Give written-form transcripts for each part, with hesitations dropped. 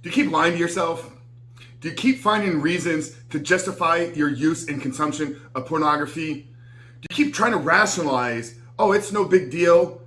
Do you keep lying to yourself? Do you keep finding reasons to justify your use and consumption of pornography? Do you keep trying to rationalize, oh, it's no big deal?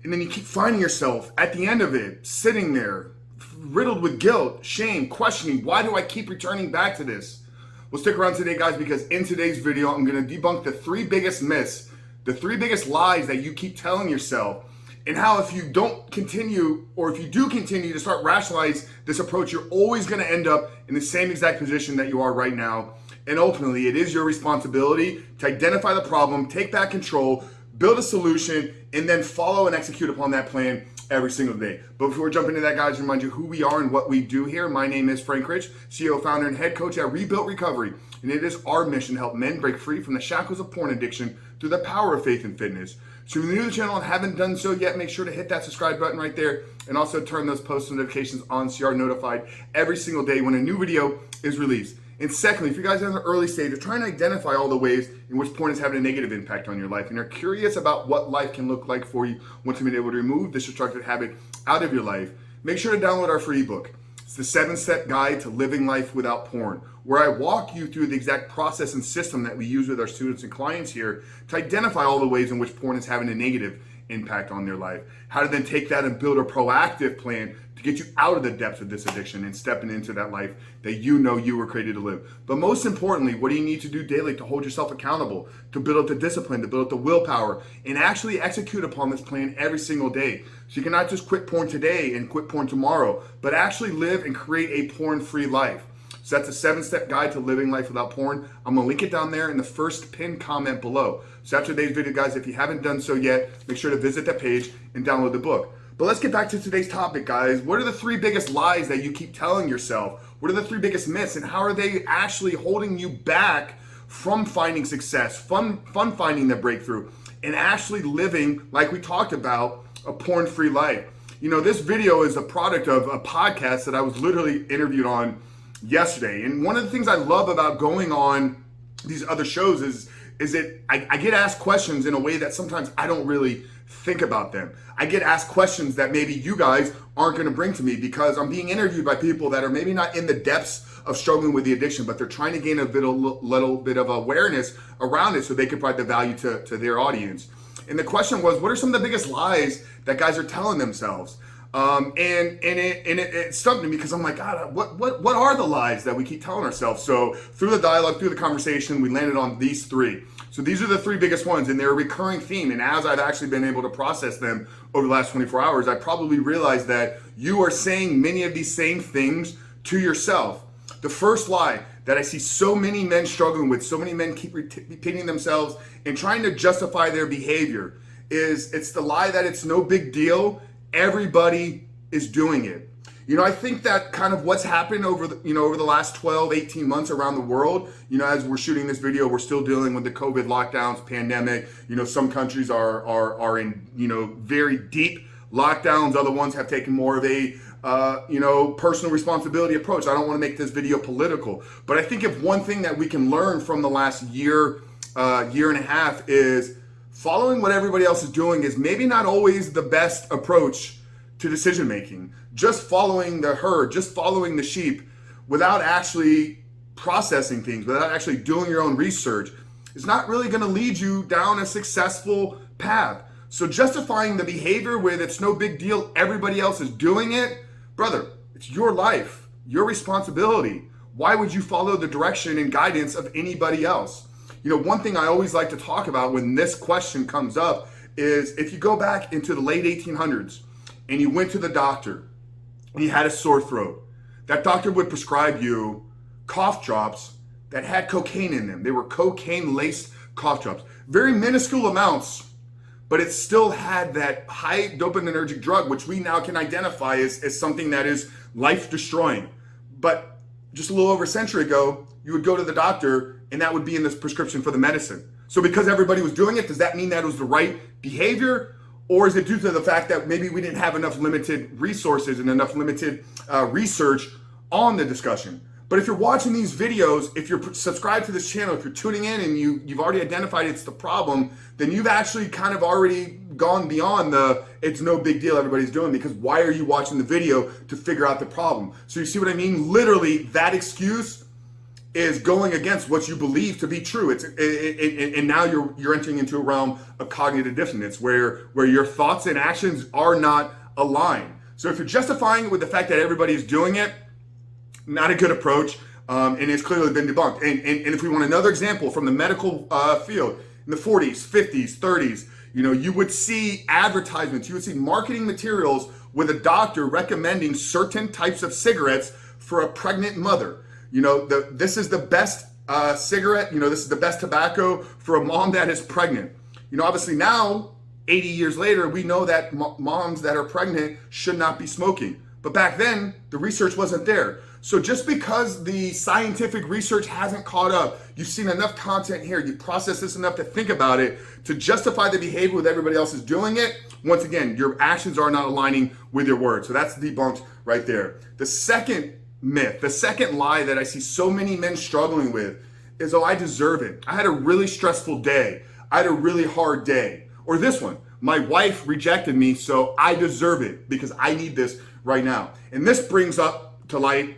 And then you keep finding yourself at the end of it, sitting there, riddled with guilt, shame, questioning, why do I keep returning back to this? Well, stick around today, guys, because in today's video, I'm going to debunk the 3 biggest myths, the 3 biggest lies that you keep telling yourself, and how if you don't continue, or if you do continue to start rationalize this approach, you're always going to end up in the same exact position that you are right now. And ultimately, it is your responsibility to identify the problem, take back control, build a solution, and then follow and execute upon that plan every single day. But before we jump into that, guys, remind you who we are and what we do here. My name is Frank Rich, CEO, founder, and head coach at Rebuilt Recovery. And it is our mission to help men break free from the shackles of porn addiction through the power of faith and fitness. So if you're new to the channel and haven't done so yet, make sure to hit that subscribe button right there and also turn those post notifications on so you are notified every single day when a new video is released. And secondly, if you guys are in the early stage of trying to identify all the ways in which porn is having a negative impact on your life and are curious about what life can look like for you once you've been able to remove this destructive habit out of your life, make sure to download our free ebook. It's the 7-step guide to living life without porn, where I walk you through the exact process and system that we use with our students and clients here to identify all the ways in which porn is having a negative impact on their life, how to then take that and build a proactive plan to get you out of the depths of this addiction and stepping into that life that you know you were created to live. But most importantly, what do you need to do daily to hold yourself accountable, to build up the discipline, to build up the willpower, and actually execute upon this plan every single day. So you cannot just quit porn today and quit porn tomorrow, but actually live and create a porn-free life. So that's a 7-step guide to living life without porn. I'm gonna link it down there in the first pinned comment below. So after today's video, guys, if you haven't done so yet, make sure to visit that page and download the book. But let's get back to today's topic, guys. What are the 3 biggest lies that you keep telling yourself? What are the 3 biggest myths, and how are they actually holding you back from finding success, fun finding the breakthrough, and actually living, like we talked about, a porn-free life? You know, this video is a product of a podcast that I was literally interviewed on yesterday. And one of the things I love about going on these other shows is that I get asked questions in a way that sometimes I don't really think about them. I get asked questions that maybe you guys aren't going to bring to me because I'm being interviewed by people that are maybe not in the depths of struggling with the addiction, but they're trying to gain a little bit of awareness around it so they can provide the value to their audience. And the question was, what are some of the biggest lies that guys are telling themselves? And it stumped me because I'm like, God, what are the lies that we keep telling ourselves? So through the dialogue, through the conversation, we landed on these 3. So these are the 3 biggest ones, and they're a recurring theme. And as I've actually been able to process them over the last 24 hours, I probably realized that you are saying many of these same things to yourself. The first lie that I see so many men struggling with, so many men keep repeating themselves and trying to justify their behavior, is it's the lie that it's no big deal. Everybody is doing it. You know, I think that kind of what's happened over the last 12, 18 months around the world, you know, as we're shooting this video, we're still dealing with the COVID lockdowns, pandemic. You know, some countries are in, you know, very deep lockdowns. Other ones have taken more of a, personal responsibility approach. I don't want to make this video political, but I think if one thing that we can learn from the last year and a half is following what everybody else is doing is maybe not always the best approach to decision making. Just following the herd, just following the sheep without actually processing things, without actually doing your own research is not really going to lead you down a successful path. So justifying the behavior with it's no big deal, everybody else is doing it, brother, it's your life, your responsibility. Why would you follow the direction and guidance of anybody else? You know, one thing I always like to talk about when this question comes up is if you go back into the late 1800s and you went to the doctor and you had a sore throat, that doctor would prescribe you cough drops that had cocaine in them. They were cocaine-laced cough drops. Very minuscule amounts, but it still had that high dopaminergic drug, which we now can identify as something that is life-destroying. But just a little over a century ago, you would go to the doctor and that would be in this prescription for the medicine. So because everybody was doing it, does that mean that it was the right behavior? Or is it due to the fact that maybe we didn't have enough limited resources and enough limited research on the discussion? But if you're watching these videos, if you're subscribed to this channel, if you're tuning in and you've already identified it's the problem, then you've actually kind of already gone beyond the it's no big deal everybody's doing, because why are you watching the video to figure out the problem? So you see what I mean? Literally, that excuse is going against what you believe to be true. And now you're entering into a realm of cognitive dissonance where your thoughts and actions are not aligned. So if you're justifying it with the fact that everybody's doing it, not a good approach, and it's clearly been debunked. And if we want another example from the medical field, in the 40s, 50s, 30s, you would see advertisements, you would see marketing materials with a doctor recommending certain types of cigarettes for a pregnant mother. This is the best cigarette, this is the best tobacco for a mom that is pregnant. Obviously now, 80 years later, we know that moms that are pregnant should not be smoking. But back then, the research wasn't there. So just because the scientific research hasn't caught up, you've seen enough content here, you've processed this enough to think about it, to justify the behavior with everybody else is doing it, once again, your actions are not aligning with your words. So that's debunked right there. The second myth, the second lie that I see so many men struggling with is, oh, I deserve it. I had a really stressful day. I had a really hard day. Or this one, my wife rejected me, so I deserve it because I need this right now. And this brings up to light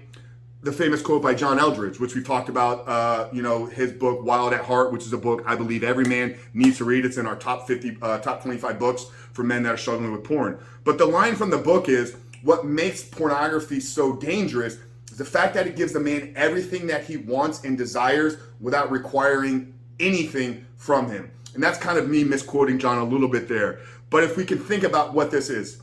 the famous quote by John Eldredge, which we've talked about, his book, Wild at Heart, which is a book I believe every man needs to read. It's in our top 25 books for men that are struggling with porn. But the line from the book is, what makes pornography so dangerous is the fact that it gives the man everything that he wants and desires without requiring anything from him. And that's kind of me misquoting John a little bit there. But if we can think about what this is,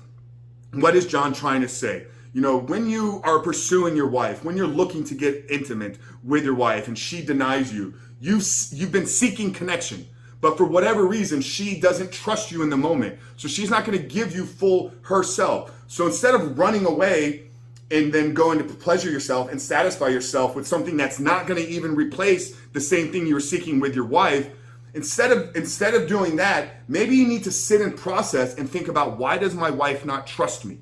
what is John trying to say? When you are pursuing your wife, when you're looking to get intimate with your wife and she denies you, you've been seeking connection. But for whatever reason, she doesn't trust you in the moment. So she's not going to give you full herself. So instead of running away and then going to pleasure yourself and satisfy yourself with something that's not going to even replace the same thing you were seeking with your wife, instead of doing that, maybe you need to sit and process and think about, why does my wife not trust me?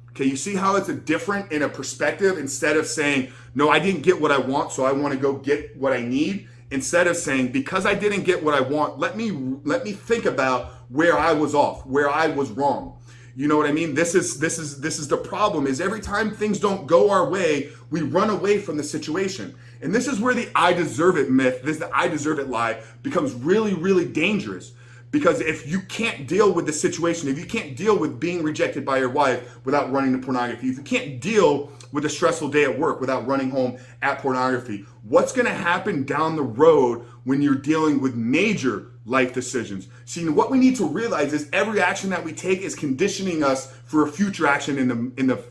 Okay, you see how it's a different in a perspective? Instead of saying, no, I didn't get what I want, so I want to go get what I need. Instead of saying, because I didn't get what I want, let me think about where I was off, where I was wrong. You know what I mean? This is the problem, is every time things don't go our way, we run away from the situation. And this is where the I deserve it myth, the I deserve it lie becomes really, really dangerous. Because if you can't deal with the situation, if you can't deal with being rejected by your wife without running to pornography, if you can't deal with a stressful day at work without running home at pornography, what's going to happen down the road when you're dealing with major life decisions? See, what we need to realize is every action that we take is conditioning us for a future action in the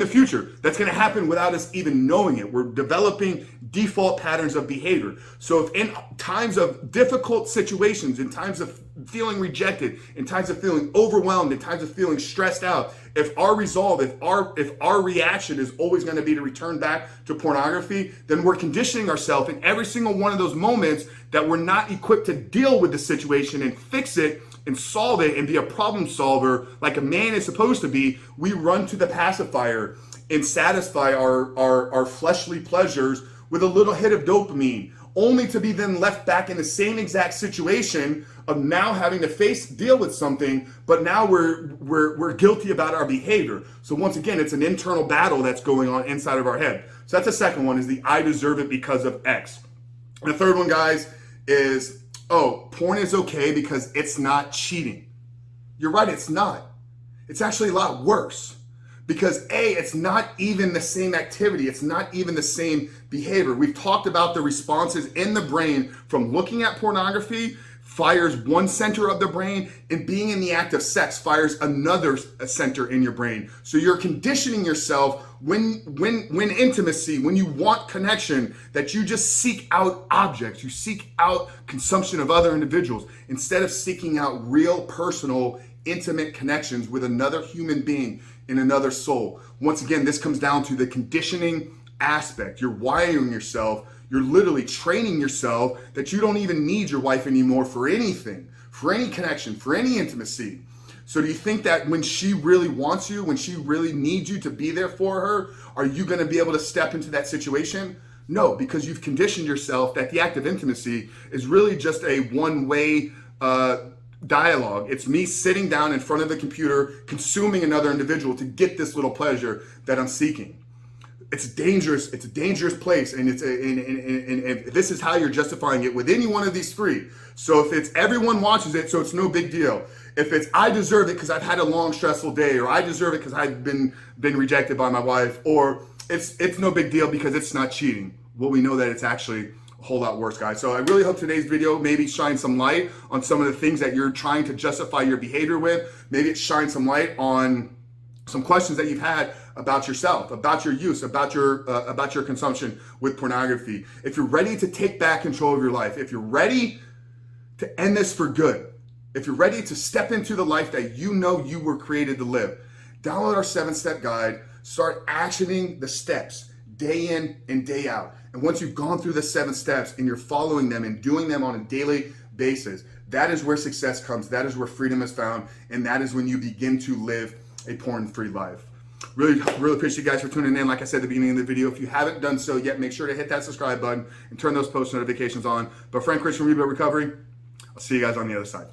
future. That's going to happen without us even knowing it. We're developing default patterns of behavior. So if in times of difficult situations, in times of feeling rejected, in times of feeling overwhelmed, in times of feeling stressed out, if our resolve, if our reaction is always going to be to return back to pornography, then we're conditioning ourselves in every single one of those moments that we're not equipped to deal with the situation and fix it and solve it and be a problem solver like a man is supposed to be. We run to the pacifier and satisfy our fleshly pleasures with a little hit of dopamine, only to be then left back in the same exact situation of now having to deal with something, but now we're guilty about our behavior. So once again, it's an internal battle that's going on inside of our head. So that's the second one, is the I deserve it because of X. And the third one, guys, is, oh, porn is okay because it's not cheating. You're right, it's not. It's actually a lot worse. Because A, it's not even the same activity. It's not even the same behavior. We've talked about the responses in the brain from looking at pornography fires one center of the brain, and being in the act of sex fires another center in your brain. So you're conditioning yourself when intimacy, when you want connection, that you just seek out objects. You seek out consumption of other individuals instead of seeking out real, personal, intimate connections with another human being in another soul. Once again, this comes down to the conditioning aspect. You're wiring yourself. You're literally training yourself that you don't even need your wife anymore for anything, for any connection, for any intimacy. So do you think that when she really wants you, when she really needs you to be there for her, are you going to be able to step into that situation? No, because you've conditioned yourself that the act of intimacy is really just a one-way dialogue. It's me sitting down in front of the computer, consuming another individual to get this little pleasure that I'm seeking. It's dangerous. It's a dangerous place, and and this is how you're justifying it with any one of these three. So if it's everyone watches it, so it's no big deal. If it's I deserve it because I've had a long stressful day, or I deserve it because I've been rejected by my wife, or it's no big deal because it's not cheating. Well, we know that it's actually a whole lot worse, guys. So I really hope today's video maybe shines some light on some of the things that you're trying to justify your behavior with. Maybe it shines some light on some questions that you've had about yourself, about your use, about your consumption with pornography. If you're ready to take back control of your life, if you're ready to end this for good, if you're ready to step into the life that you know you were created to live, download our 7-step guide, start actioning the steps day in and day out. And once you've gone through the 7 steps and you're following them and doing them on a daily basis, that is where success comes. That is where freedom is found. And that is when you begin to live a porn-free life. Really appreciate you guys for tuning in. Like I said at the beginning of the video, if you haven't done so yet, make sure to hit that subscribe button and turn those post notifications on. But Frank Christian Reboot Recovery, I'll see you guys on the other side.